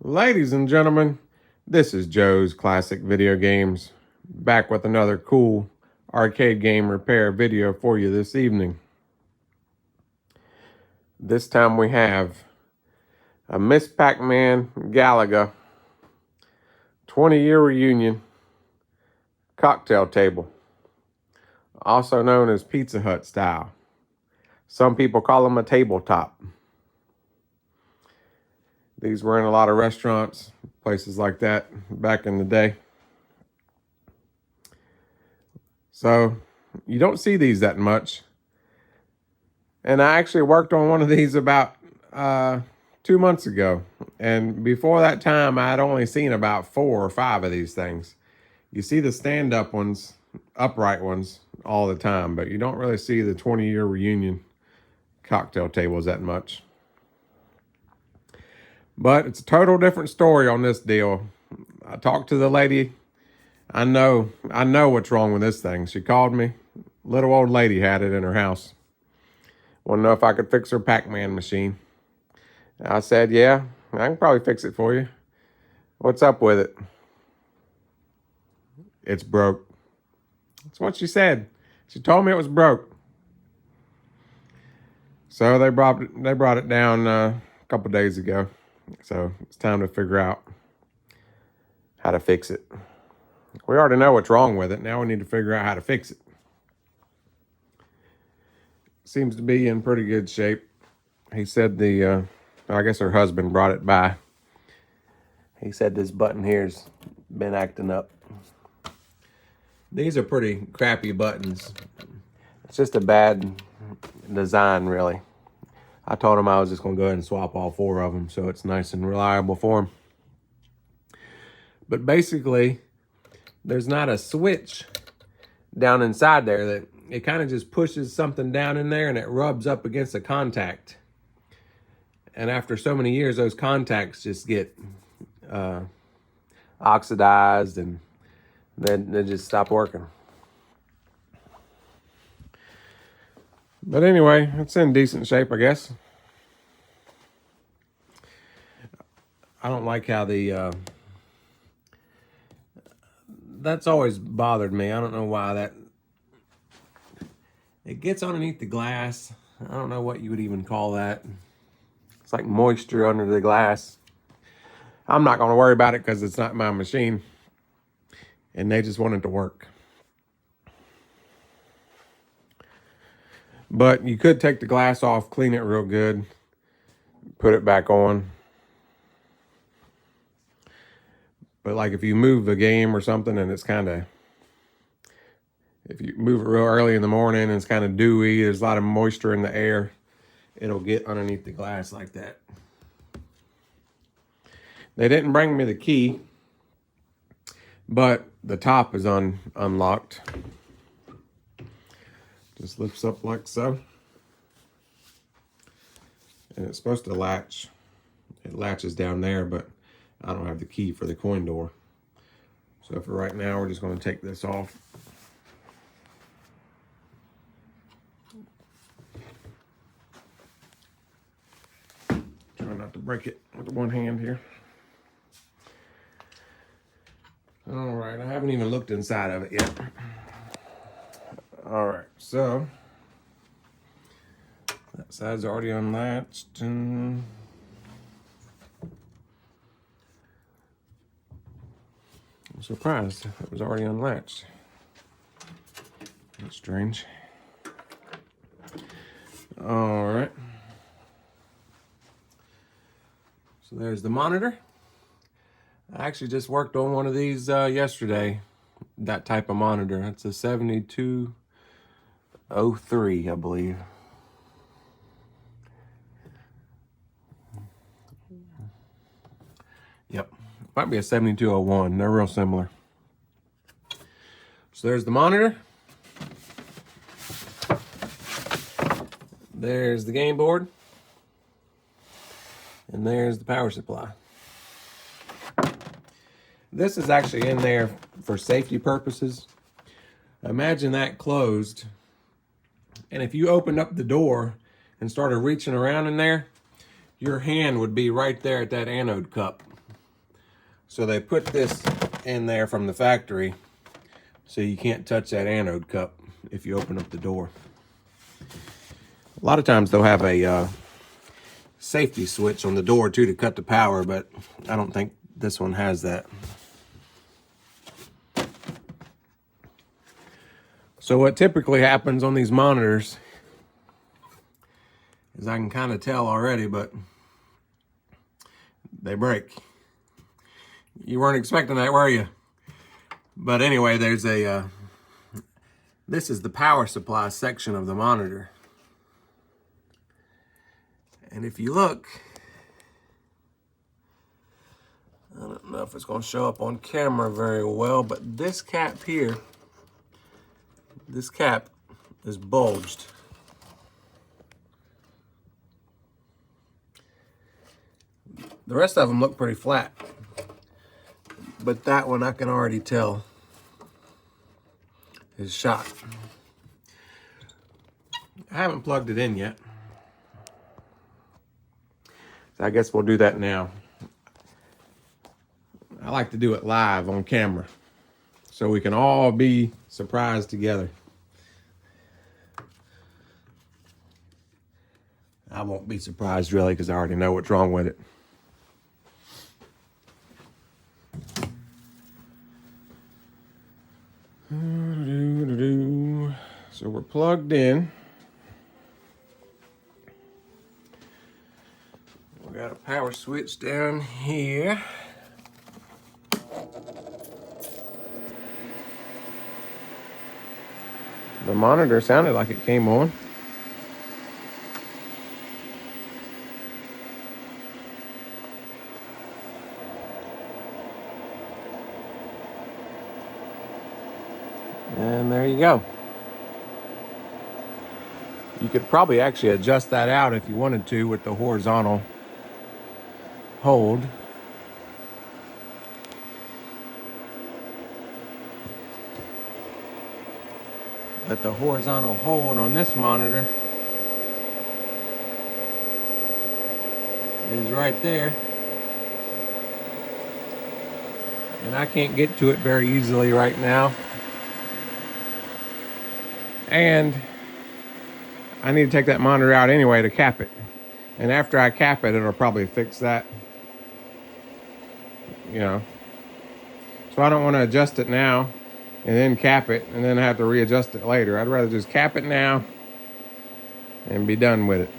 Ladies and gentlemen, this is Joe's Classic Video Games, back with another cool arcade game repair video for you this evening. This time we have a Miss Pac-Man Galaga 20-year reunion cocktail table, also known as Pizza Hut style. Some people call them a tabletop. These were in a lot of restaurants, places like that back in the day. So you don't see these that much. And I actually worked on one of these about 2 months ago. And before that time, I had only seen about 4 or 5 of these things. You see the stand-up ones, upright ones, all the time, but you don't really see the 20-year reunion cocktail tables that much. But it's a total different story on this deal. I talked to the lady. I know what's wrong with this thing. She called me. Little old lady had it in her house. Wanted to know if I could fix her Pac-Man machine. I said, yeah, I can probably fix it for you. What's up with it? It's broke. That's what she said. She told me it was broke. So they brought it down a couple days ago. So it's time to figure out how to fix it. We already know what's wrong with it. Now we need to figure out how to fix it. Seems to be in pretty good shape. He said I guess her husband brought it by. He said this button here's been acting up. These are pretty crappy buttons. It's just a bad design, really. I told him I was just going to go ahead and swap all 4 of them so it's nice and reliable for him. But basically, there's not a switch down inside there that it kind of just pushes something down in there and it rubs up against a contact. And after so many years, those contacts just get oxidized and then they just stop working. But anyway, it's in decent shape, I guess. I don't like how that's always bothered me. I don't know why it gets underneath the glass. I don't know what you would even call that. It's like moisture under the glass. I'm not going to worry about it because it's not my machine. And they just want it to work. But you could take the glass off, clean it real good, put it back on. But like if you move the game or something and it's kind of, if you move it real early in the morning and it's kind of dewy, there's a lot of moisture in the air, it'll get underneath the glass like that. They didn't bring me the key, but the top is unlocked. Just lifts up like so. And it's supposed to latch. It latches down there, but I don't have the key for the coin door. So for right now, we're just going to take this off. Try not to break it with one hand here. All right, I haven't even looked inside of it yet. All right, so that side's already unlatched, and I'm surprised it was already unlatched. That's strange. All right. So there's the monitor. I actually just worked on one of these yesterday. That type of monitor. It's a 7203, I believe. Yep. Might be a 7201. They're real similar. So there's the monitor. There's the game board. And there's the power supply. This is actually in there for safety purposes. Imagine that closed. And if you opened up the door and started reaching around in there, your hand would be right there at that anode cup. So they put this in there from the factory so you can't touch that anode cup if you open up the door. A lot of times they'll have a safety switch on the door too to cut the power, but I don't think this one has that. So what typically happens on these monitors is, I can kind of tell already, but they break. You weren't expecting that, were you? But anyway, there's a this is the power supply section of the monitor. And if you look, I don't know if it's going to show up on camera very well, but this cap here, this cap is bulged. The rest of them look pretty flat, but that one I can already tell is shot. I haven't plugged it in yet, so I guess we'll do that now. I like to do it live on camera so we can all be surprised together. I won't be surprised really, because I already know what's wrong with it. So we're plugged in. We got a power switch down here. The monitor sounded like it came on. And there you go. You could probably actually adjust that out if you wanted to with the horizontal hold. But the horizontal hold on this monitor is right there. And I can't get to it very easily right now. And I need to take that monitor out anyway to cap it. And after I cap it, it'll probably fix that. You know. So I don't want to adjust it now and then cap it and then have to readjust it later. I'd rather just cap it now and be done with it.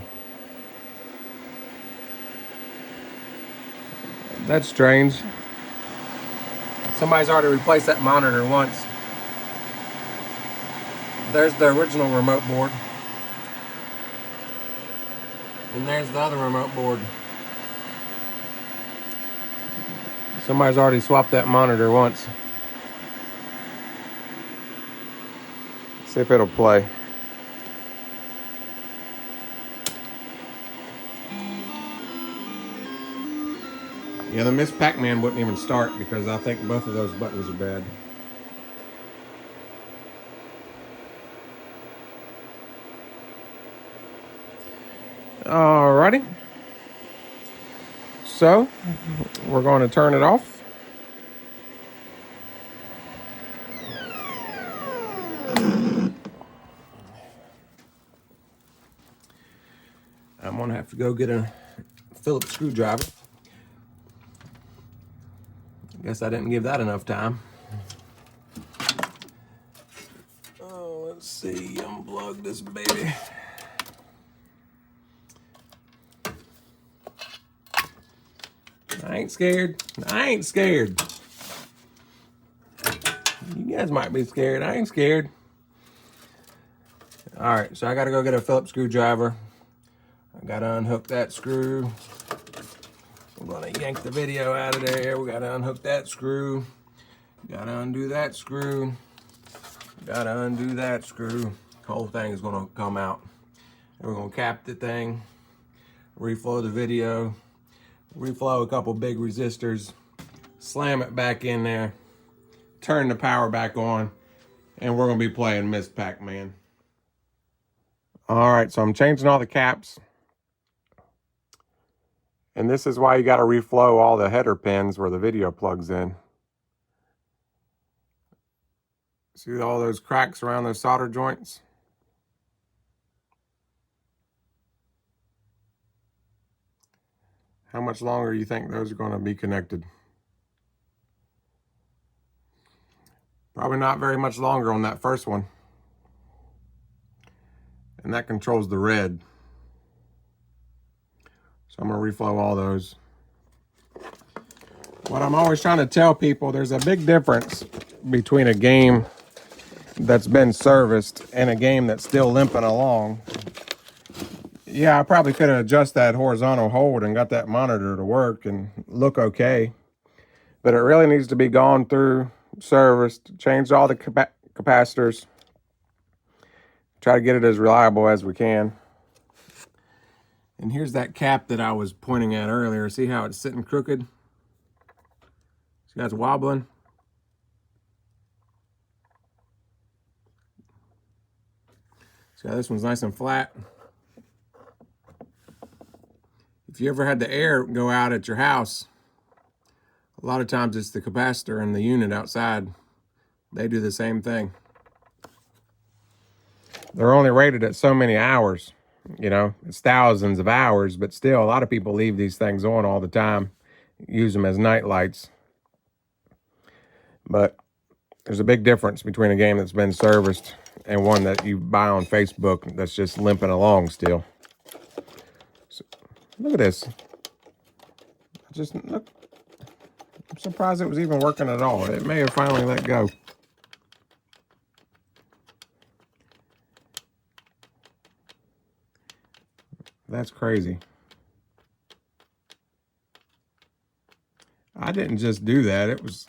That's strange. Somebody's already replaced that monitor once. There's the original remote board. And there's the other remote board. Somebody's already swapped that monitor once. Let's see if it'll play. Yeah, the Miss Pac-Man wouldn't even start because I think both of those buttons are bad. Alrighty. So, we're going to turn it off. I'm going to have to go get a Phillips screwdriver. I guess I didn't give that enough time. Oh, let's see. Unplug this baby. I ain't scared. I ain't scared. You guys might be scared. I ain't scared. All right, so I got to go get a Phillips screwdriver. I got to unhook that screw. I'm going to yank the video out of there. We got to unhook that screw. Got to undo that screw. Got to undo that screw. The whole thing is going to come out. And we're going to cap the thing, reflow the video, reflow a couple big resistors, slam it back in there, turn the power back on, and we're going to be playing Miss Pac-Man. All right, so I'm changing all the caps. And this is why you got to reflow all the header pins where the video plugs in. See all those cracks around those solder joints? How much longer do you think those are going to be connected? Probably not very much longer on that first one. And that controls the red. So I'm going to reflow all those. What I'm always trying to tell people, there's a big difference between a game that's been serviced and a game that's still limping along. Yeah, I probably could have adjusted that horizontal hold and got that monitor to work and look okay. But it really needs to be gone through, serviced, changed all the capacitors. Try to get it as reliable as we can. And here's that cap that I was pointing at earlier. See how it's sitting crooked? See how it's wobbling? See how this one's nice and flat? If you ever had the air go out at your house, a lot of times it's the capacitor and the unit outside. They do the same thing. They're only rated at so many hours. You know, it's thousands of hours, but still a lot of people leave these things on all the time, use them as night lights. But there's a big difference between a game that's been serviced and one that you buy on Facebook that's just limping along still. So, look at this. Look. I'm surprised it was even working at all. It may have finally let go. That's crazy. I didn't just do that. It was...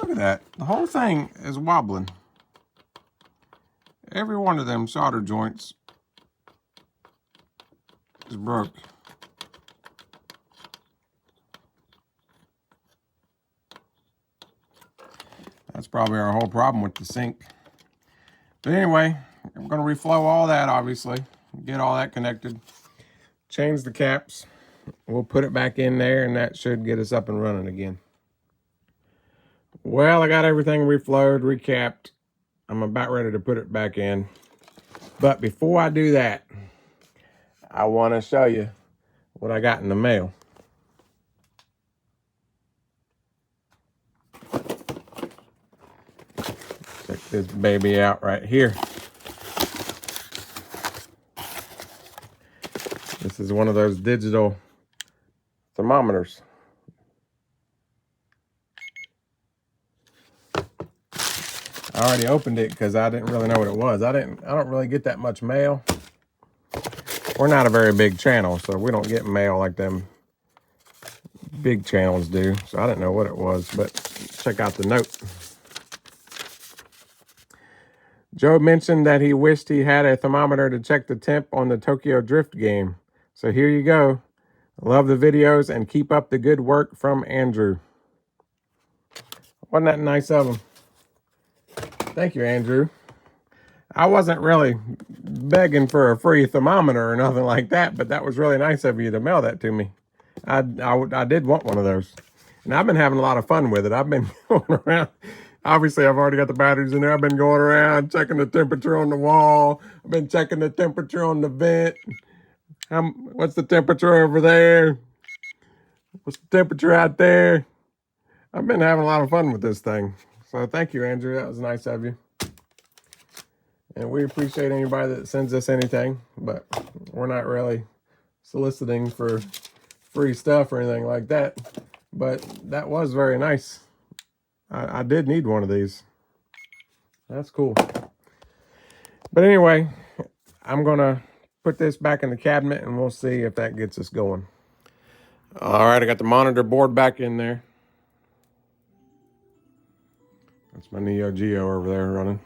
Look at that. The whole thing is wobbling. Every one of them solder joints is broke. That's probably our whole problem with the sink. But anyway, I'm going to reflow all that, obviously. Get all that connected. Change the caps. We'll put it back in there, and that should get us up and running again. Well, I got everything reflowed, recapped. I'm about ready to put it back in. But before I do that, I want to show you what I got in the mail. Check this baby out right here. This is one of those digital thermometers. I already opened it because I didn't really know what it was. I don't really get that much mail. We're not a very big channel, so we don't get mail like them big channels do. So I didn't know what it was, but check out the note. Joe mentioned that he wished he had a thermometer to check the temp on the Tokyo Drift game. So here you go. Love the videos and keep up the good work from Andrew. Wasn't that nice of him? Thank you, Andrew. I wasn't really begging for a free thermometer or nothing like that, but that was really nice of you to mail that to me. I did want one of those. And I've been having a lot of fun with it. I've been going around. Obviously, I've already got the batteries in there. I've been going around checking the temperature on the wall. I've been checking the temperature on the vent. What's the temperature over there? What's the temperature out there? I've been having a lot of fun with this thing. So thank you, Andrew. That was nice of you. And we appreciate anybody that sends us anything, but we're not really soliciting for free stuff or anything like that. But that was very nice. I did need one of these. That's cool. But anyway, I'm going to put this back in the cabinet and we'll see if that gets us going. All right, I got the monitor board back in there. That's my Neo Geo over there running.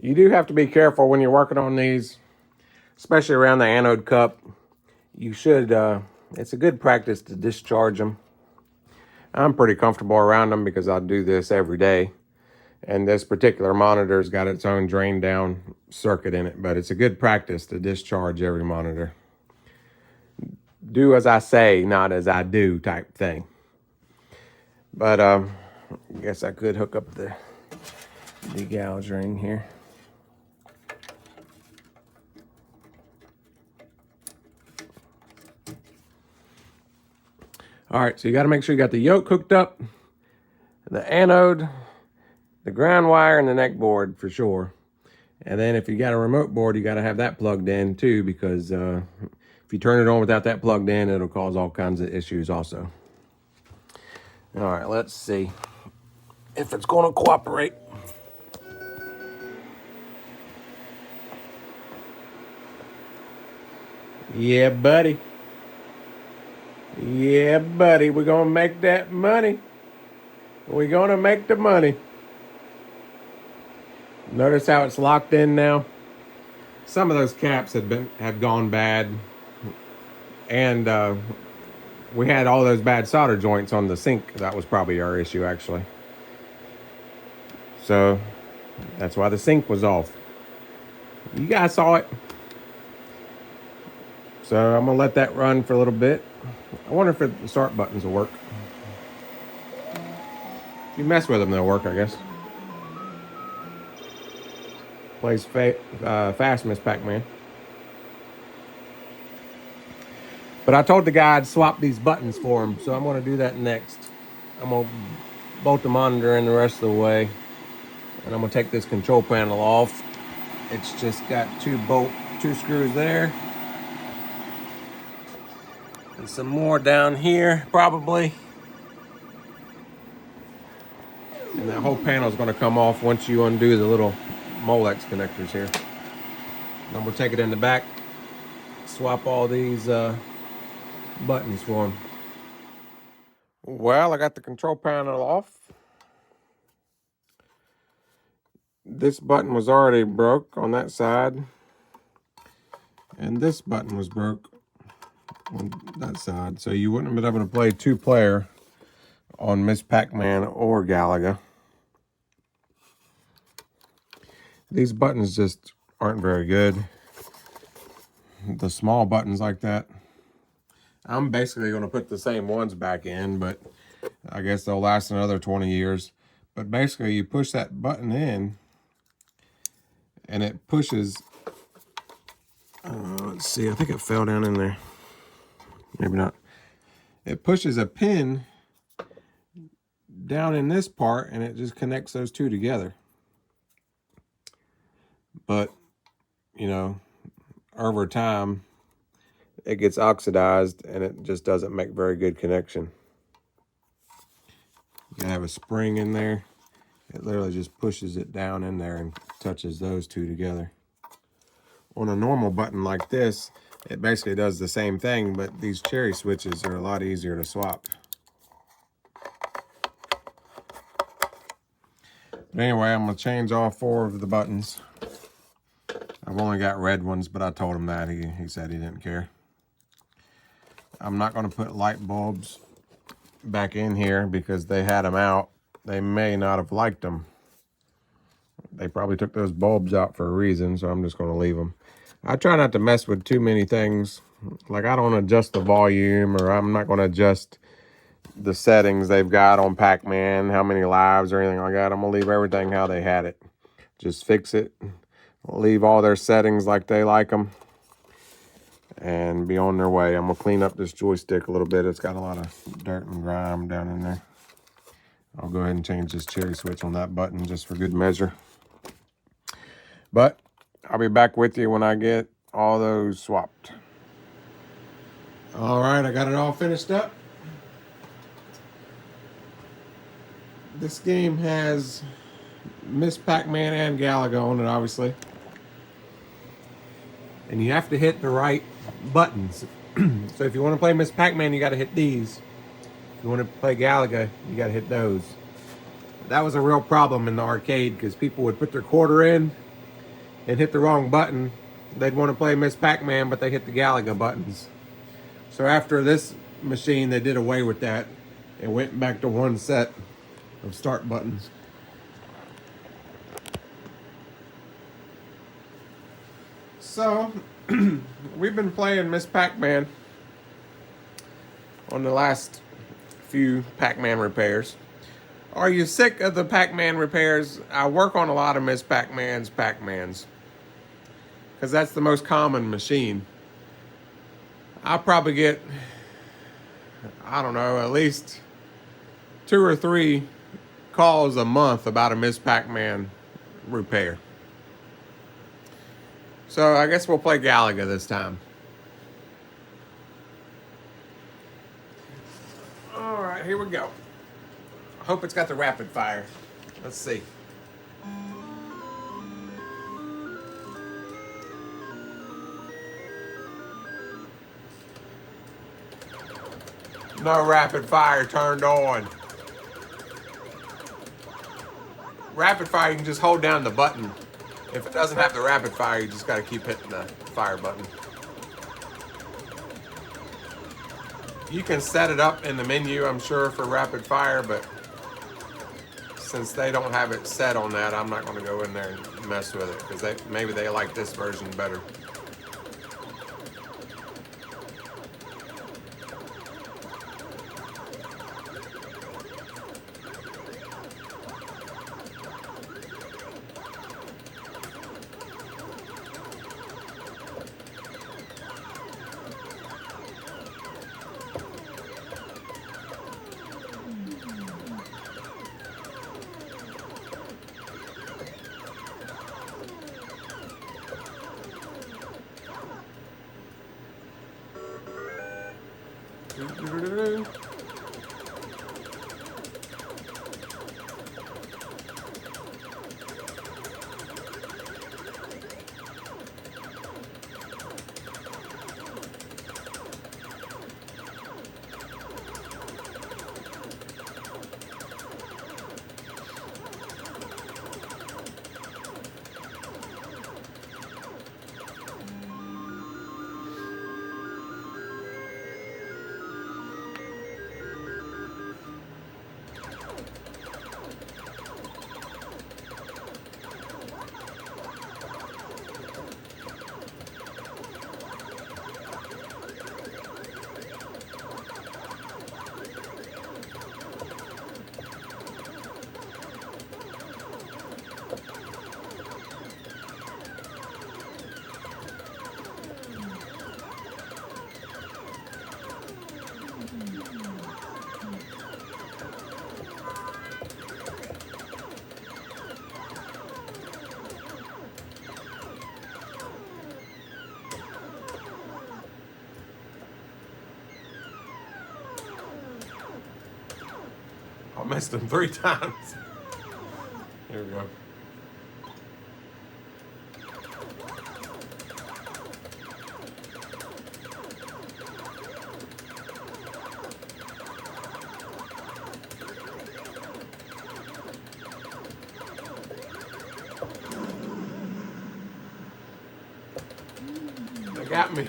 You do have to be careful when you're working on these, especially around the anode cup. You should, it's a good practice to discharge them. I'm pretty comfortable around them because I do this every day. And this particular monitor's got its own drain down circuit in it, but it's a good practice to discharge every monitor. do as I say, not as I do type thing. But I guess I could hook up the gouge ring here. All right, so you got to make sure you got the yoke hooked up, the anode, the ground wire, and the neck board for sure. And then if you got a remote board, you got to have that plugged in too, because if you turn it on without that plugged in, it'll cause all kinds of issues also. All right, let's see if it's going to cooperate. Yeah, buddy. Yeah, buddy. We're going to make that money. We're going to make the money. Notice how it's locked in now? Some of those caps have gone bad. And we had all those bad solder joints on the sink. That was probably our issue, actually. So that's why the sink was off. You guys saw it. So I'm going to let that run for a little bit. I wonder if the start buttons will work. If you mess with them, they'll work, I guess. Plays fast, Miss Pac-Man. But I told the guy I'd swap these buttons for him, so I'm going to do that next. I'm going to bolt the monitor in the rest of the way. And I'm going to take this control panel off. It's just got two screws there. And some more down here, probably. And that whole panel is going to come off once you undo the little Molex connectors here. Then we'll take it in the back, swap all these buttons for them. Well, I got the control panel off. This button was already broke on that side. And this button was broke on that side. So you wouldn't have been able to play two-player on Miss Pac-Man or Galaga. These buttons just aren't very good. The small buttons like that. I'm basically going to put the same ones back in, but I guess they'll last another 20 years. But basically, you push that button in, and it pushes... let's see, I think it fell down in there. Maybe not. It pushes a pin down in this part, and it just connects those two together. But, you know, over time, it gets oxidized, and it just doesn't make very good connection. You gotta have a spring in there. It literally just pushes it down in there and touches those two together. On a normal button like this, it basically does the same thing, but these cherry switches are a lot easier to swap. But anyway, I'm going to change all 4 of the buttons. I've only got red ones, but I told him that. He said he didn't care. I'm not going to put light bulbs back in here because they had them out. They may not have liked them. They probably took those bulbs out for a reason, so I'm just going to leave them. I try not to mess with too many things. Like, I don't adjust the volume, or I'm not going to adjust the settings they've got on Pac-Man, how many lives or anything like that. I'm going to leave everything how they had it. Just fix it. Leave all their settings like they like them. And be on their way. I'm going to clean up this joystick a little bit. It's got a lot of dirt and grime down in there. I'll go ahead and change this cherry switch on that button just for good measure. But I'll be back with you when I get all those swapped. All right, I got it all finished up. This game has Miss Pac-Man and Galaga on it, obviously. And you have to hit the right buttons. So if you want to play Miss Pac-Man, you got to hit these. If you want to play Galaga, you got to hit those. That was a real problem in the arcade because people would put their quarter in and hit the wrong button. They'd want to play Miss Pac-Man, but they hit the Galaga buttons. So after this machine, they did away with that and went back to one set of start buttons. So, we've been playing Miss Pac-Man. on the last few Pac-Man repairs. Are you sick of the Pac-Man repairs? I work on a lot of Miss Pac-Man's Pac-Mans because that's the most common machine. I'll probably get, I don't know, at least 2 or 3 calls a month about a Miss Pac-Man repair. So I guess we'll play Galaga this time. All right, here we go. I hope it's got the rapid fire. Let's see. No rapid fire turned on. Rapid fire, you can just hold down the button. If it doesn't have the rapid fire, you just got to keep hitting the fire button. You can set it up in the menu, I'm sure, for rapid fire, but since they don't have it set on that, I'm not going to go in there and mess with it because maybe they like this version better. I missed them 3 times. Here we go. They got me.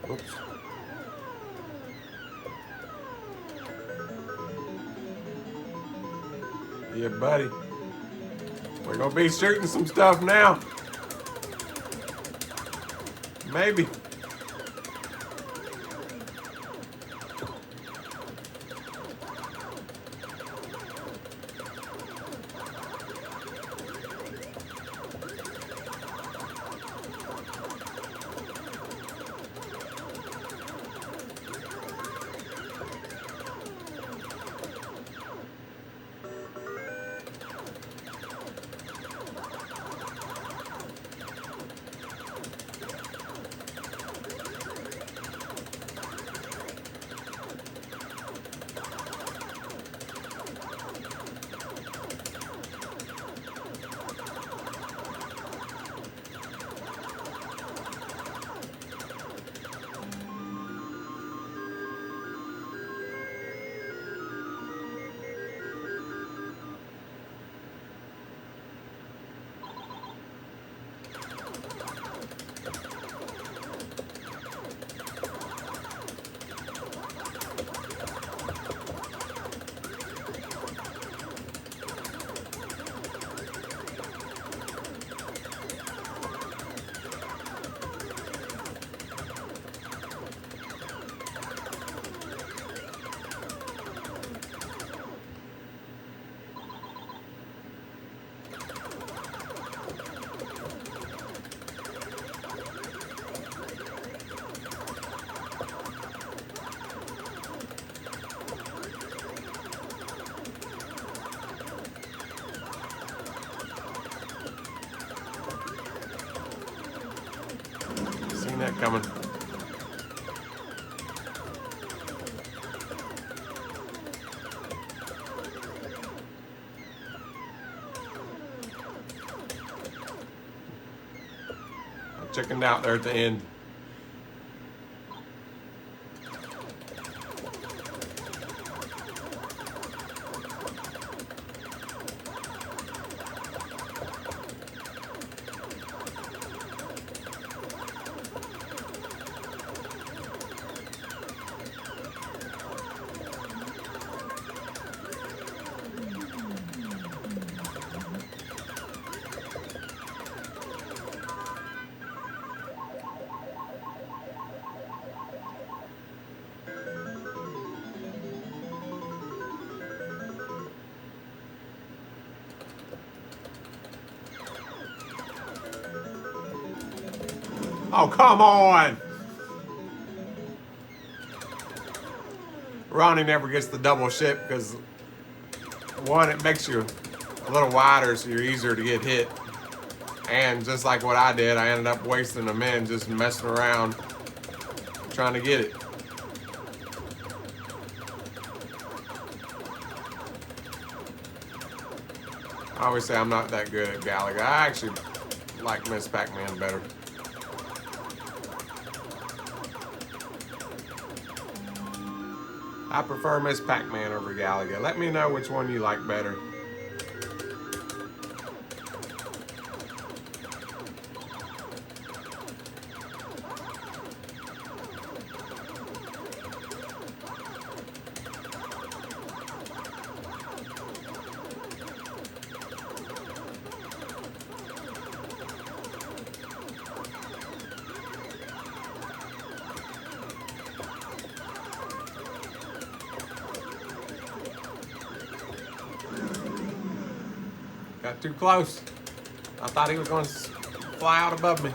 Oops. Yeah, buddy. We're gonna be shooting some stuff now. Maybe. coming. I chickened out there at the end. Oh, come on! Ronnie never gets the double ship because, one, it makes you a little wider so you're easier to get hit. And just like what I did, I ended up wasting a minute just messing around trying to get it. I always say I'm not that good at Galaga. I actually like Miss Pac-Man better. I prefer Miss Pac-Man over Galaga. Let me know which one you like better. Got too close. I thought he was going to fly out above me.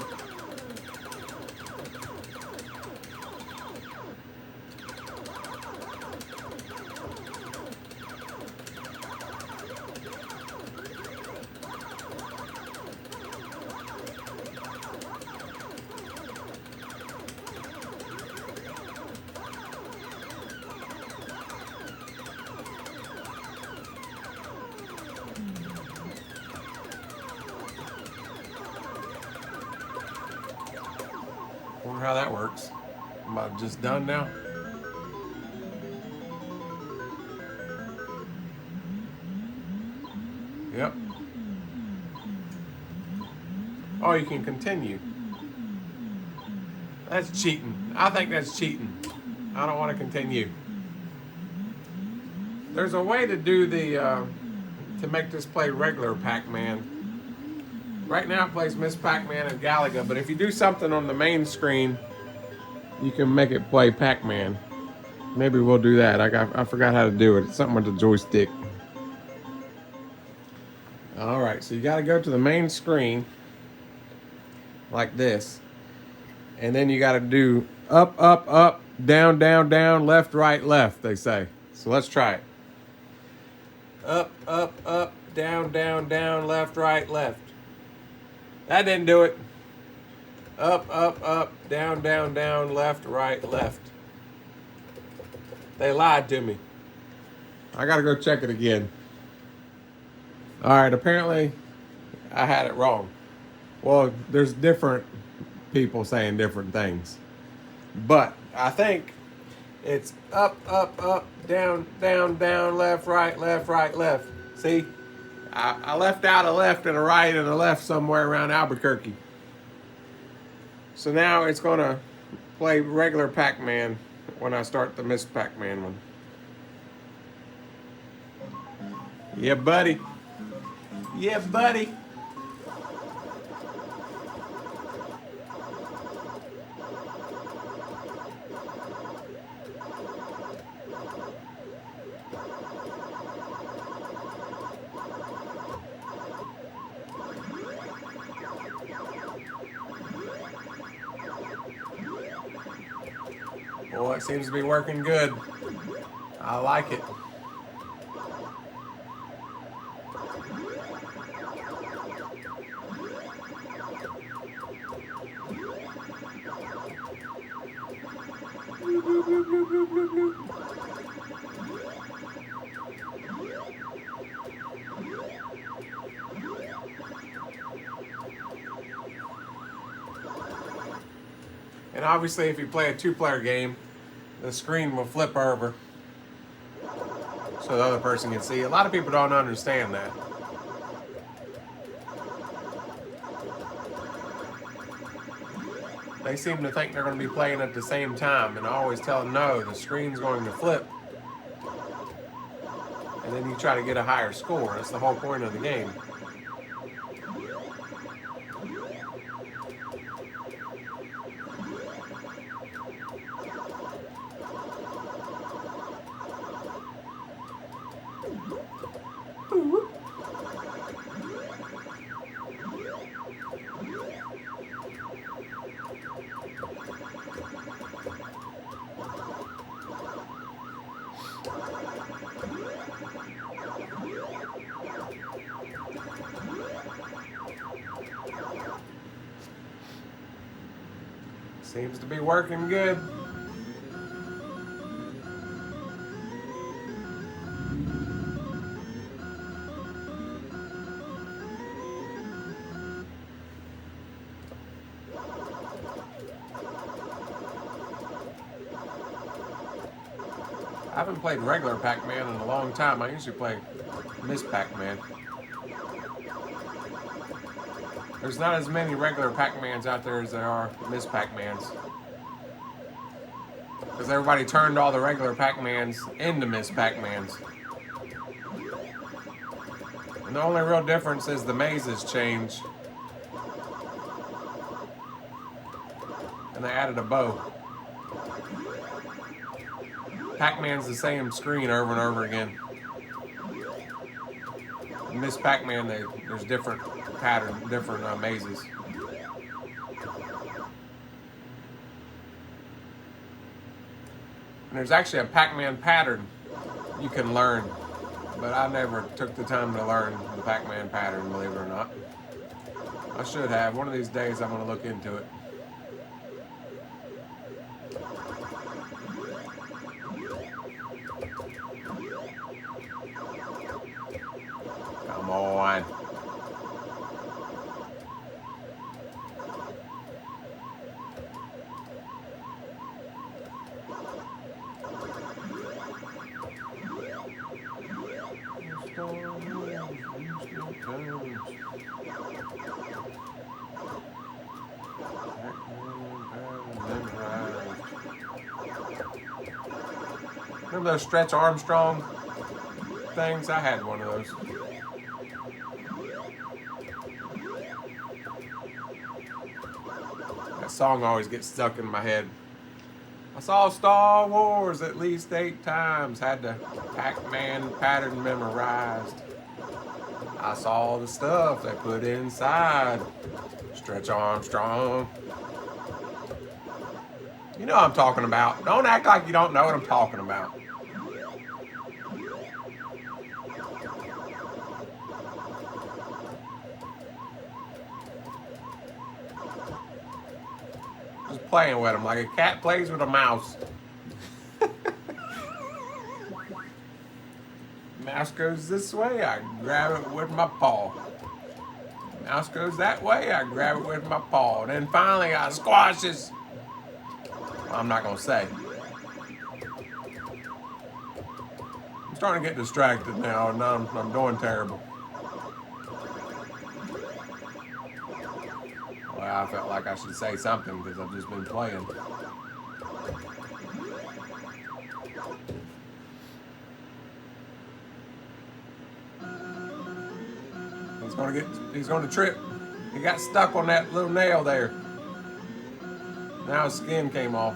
Wonder how that works. Am I just done now? Yep. Oh, you can continue. That's cheating. I think that's cheating. I don't want to continue. There's a way to do the, to make this play regular Pac-Man. Right now it plays Miss Pac-Man and Galaga, but if you do something on the main screen, you can make it play Pac-Man. Maybe we'll do that. I forgot how to do it. It's something with the joystick. Alright, so you gotta go to the main screen, like this. And then you gotta do up, up, up, down, down, down, left, right, left, they say. So let's try it. Up, up, up, down, down, down, left, right, left. That didn't do it. Up, up, up, down, down, down, left, right, left. They lied to me. I gotta go check it again. Alright, apparently I had it wrong. Well, there's different people saying different things. But I think it's up, up, up, down, down, down, left, right, left. See? I left out a left and a right and a left somewhere around Albuquerque. So now it's going to play regular Pac-Man when I start the Miss Pac-Man one. Yeah, buddy. Yeah, buddy. Boy, it seems to be working good. I like it. bloop, bloop, bloop, bloop, bloop. And obviously, if you play a two-player game, the screen will flip over so the other person can see. A lot of people don't understand that. They seem to think they're going to be playing at the same time, and I always tell them, no, the screen's going to flip. And then you try to get a higher score. That's the whole point of the game. Seems to be working good. I haven't played regular Pac-Man in a long time. I usually play Miss Pac-Man. There's not as many regular Pac-Mans out there as there are Miss Pac-Mans. Because everybody turned all the regular Pac-Mans into Miss Pac-Mans. And the only real difference is the mazes change. And they added a bow. Pac-Man's the same screen over and over again. In Miss Pac-Man, there's different patterns, different mazes. And there's actually a Pac-Man pattern you can learn, but I never took the time to learn the Pac-Man pattern, believe it or not. I should have. One of these days I'm going to look into it. Come on. Remember those Stretch Armstrong things? I had one of those. That song always gets stuck in my head. I saw Star Wars at least 8 times. Had the Pac-Man pattern memorized. I saw the stuff they put inside. Stretch Armstrong. You know what I'm talking about. Don't act like you don't know what I'm talking about. Just playing with them like a cat plays with a mouse. Mouse goes this way, I grab it with my paw. Mouse goes that way, I grab it with my paw. And then finally I squashes. I'm not going to say. I'm starting to get distracted now, and I'm doing terrible. Well, I felt like I should say something because I've just been playing. He's going to trip. He got stuck on that little nail there. Now his skin came off.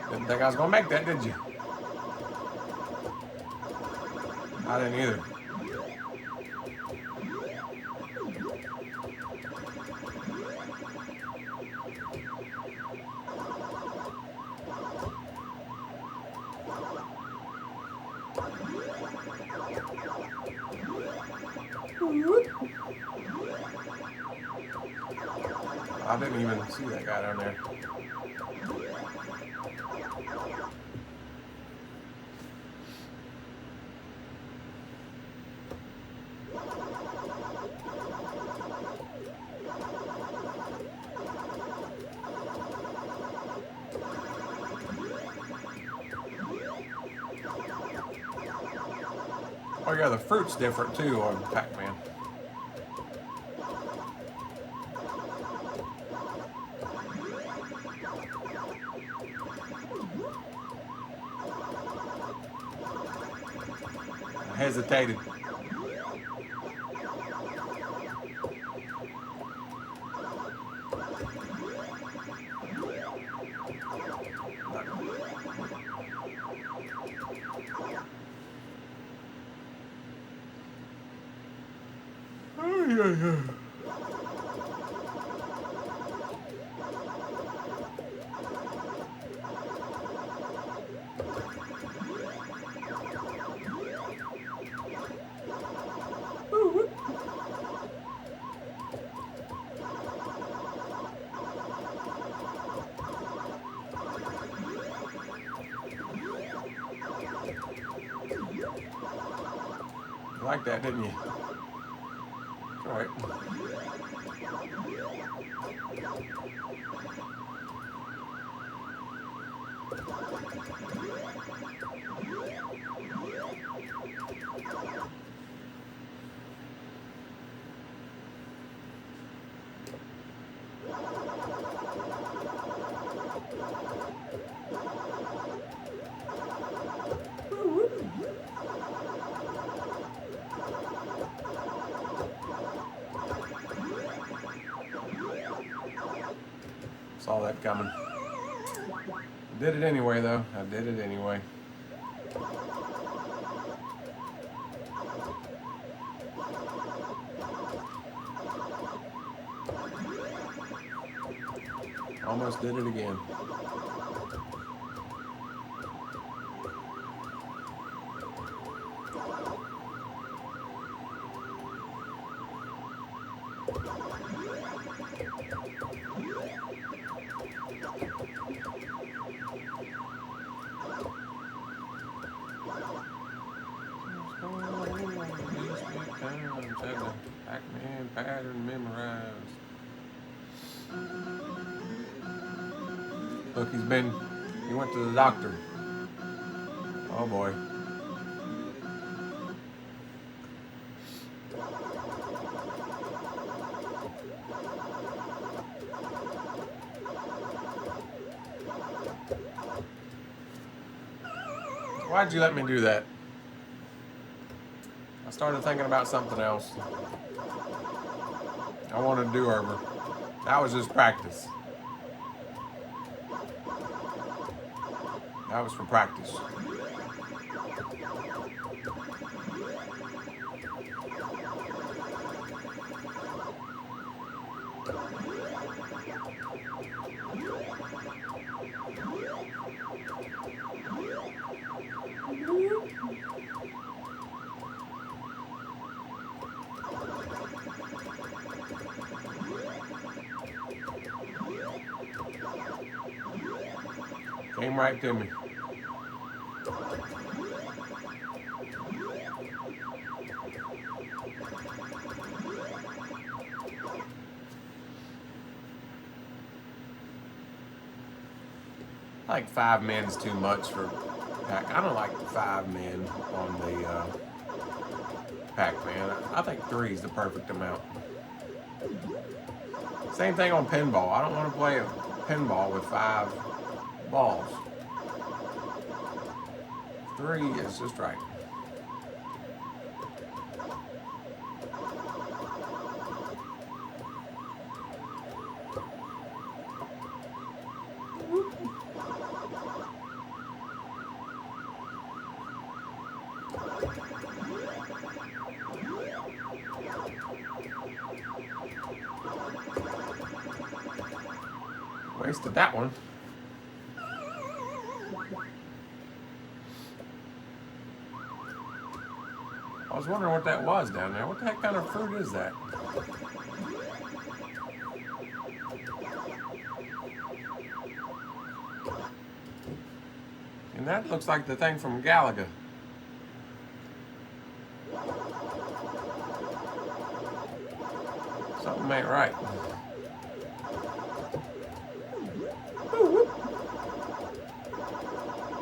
Didn't think I was going to make that, did you? I didn't either. couldn't even see that guy down there. Oh yeah, the fruit's different too on Pac-Man. I hesitated. Oh, yeah. You like that, didn't you? That's right. Saw that coming. Did it anyway, though. I did it anyway. Almost did it again. Pac-Man pattern memorized. Look, he went to the doctor. Oh boy. Why'd you let me do that? I started thinking about something else. I wanted to do over. That was just practice. That was for practice. Came right to me. I like 5 men is too much for Pac. I don't like 5 men on the Pac-Man. I think 3 is the perfect amount. Same thing on pinball. I don't want to play a pinball with 5 balls. 3 is just right. Wasted that one. I was wondering what that was down there. What the heck kind of fruit is that? And that looks like the thing from Galaga. Something ain't right.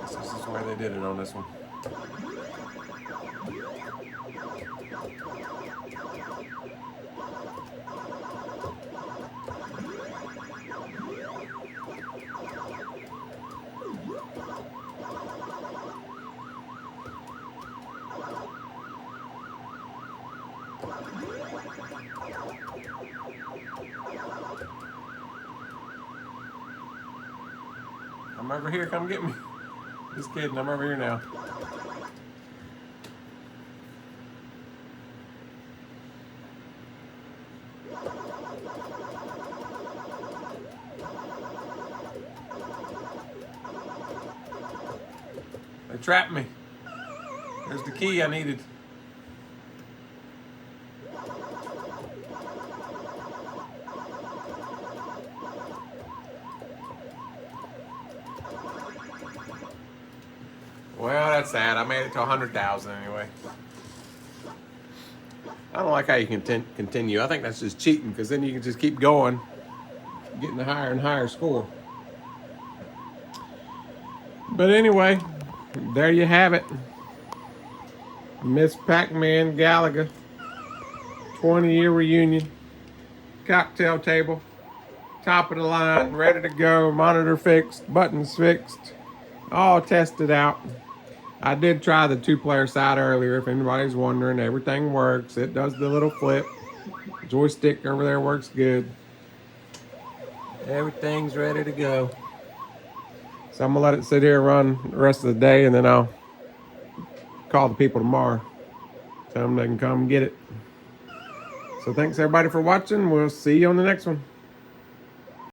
This is where they did it on this one. I'm over here, come get me. Just kidding, I'm over here now. They trapped me. There's the key I needed. Well, that's sad. I made it to 100,000 anyway. I don't like how you can continue. I think that's just cheating because then you can just keep going, getting a higher and higher score. But anyway, there you have it. Miss Pac-Man Galaga 20-year reunion. Cocktail table. Top of the line. Ready to go. Monitor fixed. Buttons fixed. All tested out. I did try the 2-player side earlier. If anybody's wondering, everything works. It does the little flip. Joystick over there works good. Everything's ready to go. So I'm gonna let it sit here and run the rest of the day, and then I'll call the people tomorrow. Tell them they can come get it. So thanks everybody for watching. We'll see you on the next one.